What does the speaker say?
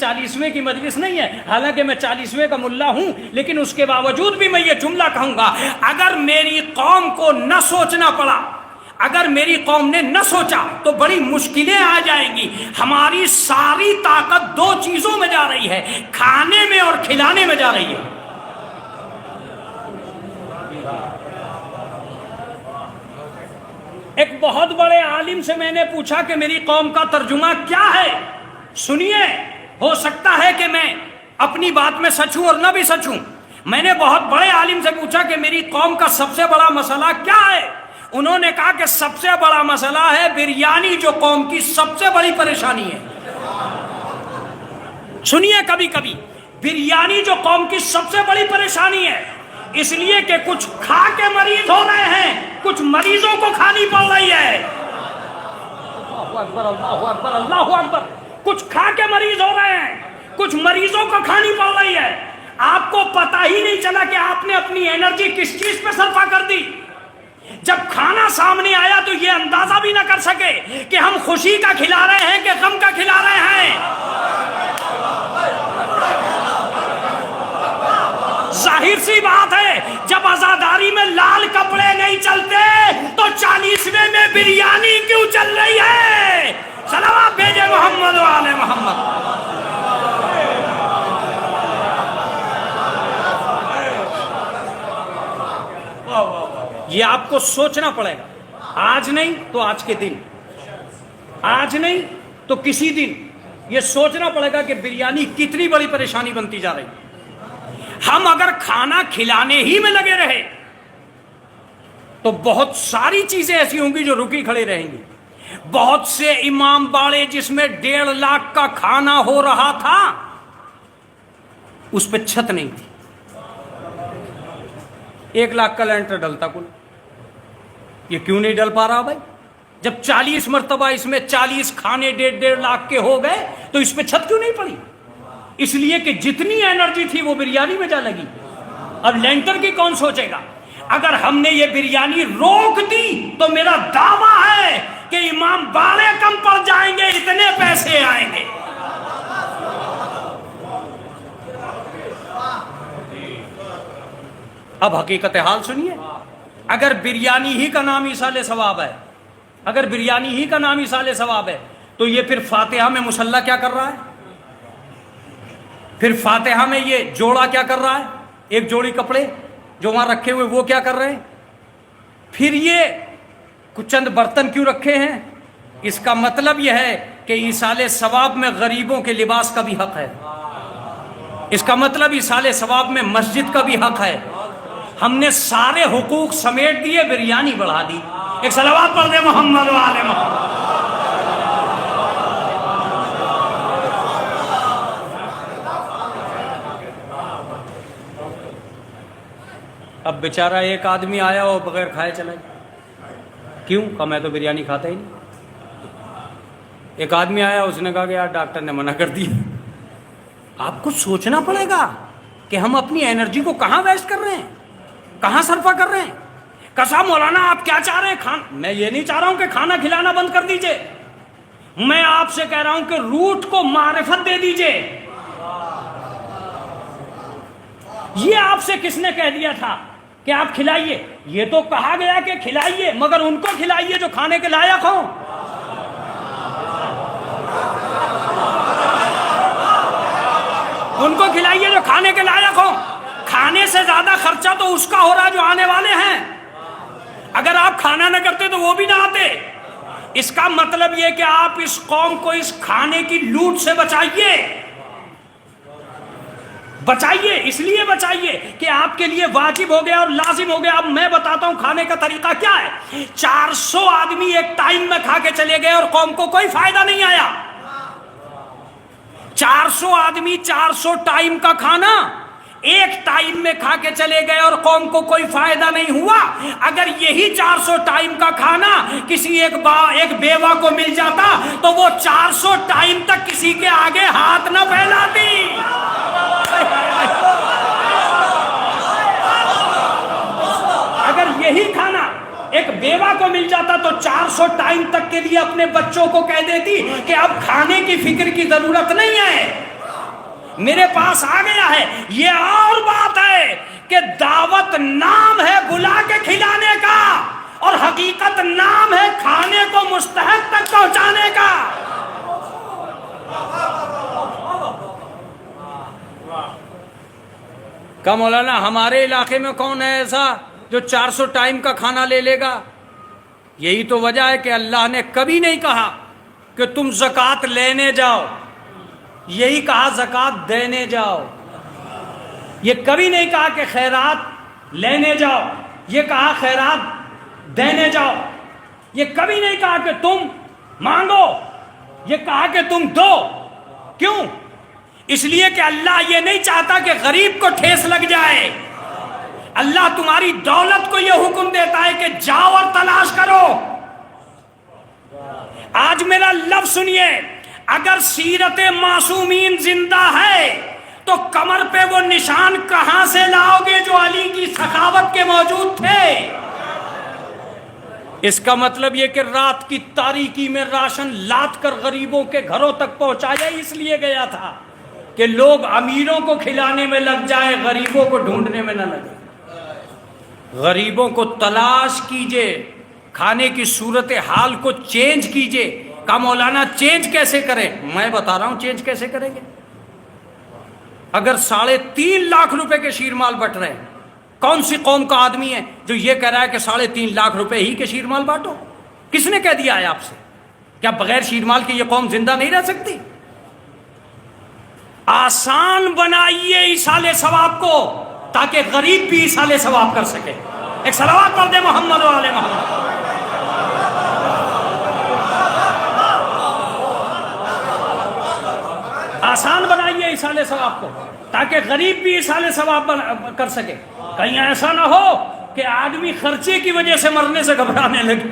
مجلس 40ویں کی مجلس نہیں ہے، حالانکہ میں 40ویں کا ملا ہوں، لیکن اس کے باوجود بھی میں یہ جملہ کہوں گا، اگر میری قوم کو نہ سوچنا پڑا، اگر میری قوم نے نہ سوچا تو بڑی مشکلیں آ جائیں گی۔ ہماری ساری طاقت دو چیزوں میں جا رہی ہے، کھانے میں اور کھلانے میں جا رہی ہے۔ ایک بہت بڑے عالم سے میں نے پوچھا کہ میری قوم کا ترجمہ کیا ہے؟ سنیے، ہو سکتا ہے کہ میں اپنی بات میں سچ ہوں اور نہ بھی سچ ہوں۔ میں نے بہت بڑے عالم سے پوچھا کہ میری قوم کا سب سے بڑا مسئلہ کیا ہے؟ انہوں نے کہا کہ سب سے بڑا مسئلہ ہے بریانی، جو قوم کی سب سے بڑی پریشانی ہے۔ سنیے، کبھی کبھی بریانی جو قوم کی سب سے بڑی پریشانی ہے، اس لیے کہ کچھ کھا کے مریض ہو رہے ہیں، کچھ مریضوں کو کھانی پڑ رہی ہے۔ اللہ اکبر، اللہ اکبر، اللہ اکبر۔ کچھ کھا کے مریض ہو رہے ہیں، کچھ مریضوں کو کھانی پڑ رہی ہے۔ آپ کو پتہ ہی نہیں چلا کہ آپ نے اپنی انرجی کس چیز پہ صرف کر دی۔ جب کھانا سامنے آیا تو یہ اندازہ بھی نہ کر سکے کہ ہم خوشی کا کھلا رہے ہیں کہ غم کا کھلا رہے ہیں۔ ظاہر سی بات ہے، جب عزاداری میں لال کپڑے نہیں چلتے تو 40ویں میں بریانی کیوں چل رہی ہے؟ صلوات بھیجے محمد و آل محمد۔ یہ آپ کو سوچنا پڑے گا، آج نہیں تو آج کے دن، آج نہیں تو کسی دن یہ سوچنا پڑے گا کہ بریانی کتنی بڑی پریشانی بنتی جا رہی ہے۔ ہم اگر کھانا کھلانے ہی میں لگے رہے تو بہت ساری چیزیں ایسی ہوں گی جو رکی کھڑی رہیں گی۔ بہت سے امام باڑے جس میں 1.5 لاکھ کا کھانا ہو رہا تھا، اس پہ چھت نہیں تھی، 1 لاکھ کا لینٹر ڈلتا کل۔ یہ کیوں نہیں ڈل پا رہا بھائی؟ جب 40 مرتبہ اس میں 40 کھانے 1.5 لاکھ کے ہو گئے تو اس پہ چھت کیوں نہیں پڑی؟ اس لیے کہ جتنی انرجی تھی وہ بریانی میں جا لگی۔ اب لینٹر کی کون سوچے گا؟ اگر ہم نے یہ بریانی روک دی تو میرا دعویٰ ہے کہ امام باڑے کم پڑ جائیں گے، اتنے پیسے آئیں گے۔ اب حقیقت حال سنیے، اگر بریانی ہی کا نام ایصال ثواب ہے، اگر بریانی ہی کا نام ایصال ثواب ہے تو یہ پھر فاتحہ میں مصلی کیا کر رہا ہے؟ پھر فاتحہ میں یہ جوڑا کیا کر رہا ہے؟ ایک جوڑی کپڑے جو وہاں رکھے ہوئے وہ کیا کر رہے ہیں؟ پھر یہ کچھ چند برتن کیوں رکھے ہیں؟ اس کا مطلب یہ ہے کہ ایصال ثواب میں غریبوں کے لباس کا بھی حق ہے، اس کا مطلب ایصال ثواب میں مسجد کا بھی حق ہے۔ ہم نے سارے حقوق سمیٹ دیے، بریانی بڑھا دی۔ ایک صلوات پڑھ دے محمد و آل محمد۔ اب بیچارہ ایک آدمی آیا اور بغیر کھائے چلا گیا۔ کیوں؟ کہا میں تو بریانی کھاتا ہی نہیں۔ ایک آدمی آیا، اس نے کہا کہ یار ڈاکٹر نے منع کر دیا۔ آپ کو سوچنا پڑے گا کہ ہم اپنی انرجی کو کہاں ویسٹ کر رہے ہیں، کہاں صرفہ کر رہے ہیں۔ کسا مولانا آپ کیا چاہ رہے ہیں؟ میں یہ نہیں چاہ رہا ہوں کہ کھانا کھلانا بند کر دیجئے، میں آپ سے کہہ رہا ہوں کہ روٹ کو معرفت دے دیجئے۔ یہ آپ سے کس نے کہہ دیا تھا کہ آپ کھلائیے؟ یہ تو کہا گیا کہ کھلائیے، مگر ان کو کھلائیے جو کھانے کے لائق ہوں۔ ان کو کھلائیے جو کھانے کے لائق ہوں۔ کھانے سے زیادہ خرچہ تو اس کا ہو رہا جو آنے والے ہیں۔ اگر آپ کھانا نہ کرتے تو وہ بھی نہ آتے۔ اس کا مطلب یہ کہ آپ اس قوم کو اس کھانے کی لوٹ سے بچائیے، بچائیے، اس لیے بچائیے کہ آپ کے لیے واجب ہو گیا اور لازم ہو گیا۔ اب میں بتاتا ہوں کھانے کا طریقہ کیا ہے۔ 400 آدمی ایک ٹائم میں کھا کے چلے گئے اور قوم کو کوئی فائدہ نہیں آیا۔ 400 آدمی 400 ٹائم کا کھانا ایک ٹائم میں کھا کے چلے گئے اور قوم کو کوئی فائدہ نہیں ہوا۔ اگر یہی 400 ٹائم کا کھانا کسی ایک بیوہ کو مل جاتا تو وہ 400 ٹائم تک کسی کے آگے ہاتھ نہ پھیلاتی۔ اگر یہی کھانا ایک بیوہ کو مل جاتا تو 400 ٹائم تک کے لیے اپنے بچوں کو کہہ دیتی کہ اب کھانے کی فکر کی ضرورت نہیں ہے، میرے پاس آ گیا ہے. یہ اور بات ہے کہ دعوت نام ہے بلا کے کھلانے کا، اور حقیقت نام ہے کھانے کو مستحق تک پہنچانے کا. کہ مولانا ہمارے علاقے میں کون ہے ایسا جو 400 ٹائم کا کھانا لے لے گا؟ یہی تو وجہ ہے کہ اللہ نے کبھی نہیں کہا کہ تم زکوٰۃ لینے جاؤ، یہی کہا زکوٰۃ دینے جاؤ. یہ کبھی نہیں کہا کہ خیرات لینے جاؤ، یہ کہا خیرات دینے جاؤ. یہ کبھی نہیں کہا کہ تم مانگو، یہ کہا کہ تم دو. کیوں؟ اس لیے کہ اللہ یہ نہیں چاہتا کہ غریب کو ٹھیس لگ جائے. اللہ تمہاری دولت کو یہ حکم دیتا ہے کہ جاؤ اور تلاش کرو. آج میرا لفظ سنیے، اگر سیرت معصومین زندہ ہے تو کمر پہ وہ نشان کہاں سے لاؤ گے جو علی کی سخاوت کے موجود تھے؟ اس کا مطلب یہ کہ رات کی تاریکی میں راشن لاد کر غریبوں کے گھروں تک پہنچایا اس لیے گیا تھا کہ لوگ امیروں کو کھلانے میں لگ جائے، غریبوں کو ڈھونڈنے میں نہ لگے. غریبوں کو تلاش کیجئے، کھانے کی صورتحال کو چینج کیجئے. کہا مولانا چینج کیسے کریں؟ میں بتا رہا ہوں چینج کیسے کریں گے. اگر 3.5 لاکھ روپے کے شیرمال بٹ رہے ہیں، کون سی قوم کا آدمی ہے جو یہ کہہ رہا ہے کہ 3.5 لاکھ روپے ہی کے شیرمال بانٹو؟ کس نے کہہ دیا ہے آپ سے؟ کیا بغیر شیرمال کے یہ قوم زندہ نہیں رہ سکتی؟ آسان بنائیے ایصال ثواب کو تاکہ غریب بھی ایصال ثواب کر سکے. ایک صلوات پڑھ دے محمد و آل محمد. آسان بنائیے ایصال ثواب کو تاکہ غریب بھی ایصال ثواب کر سکے. کہیں ایسا نہ ہو کہ آدمی خرچے کی وجہ سے مرنے سے گھبرانے لگے.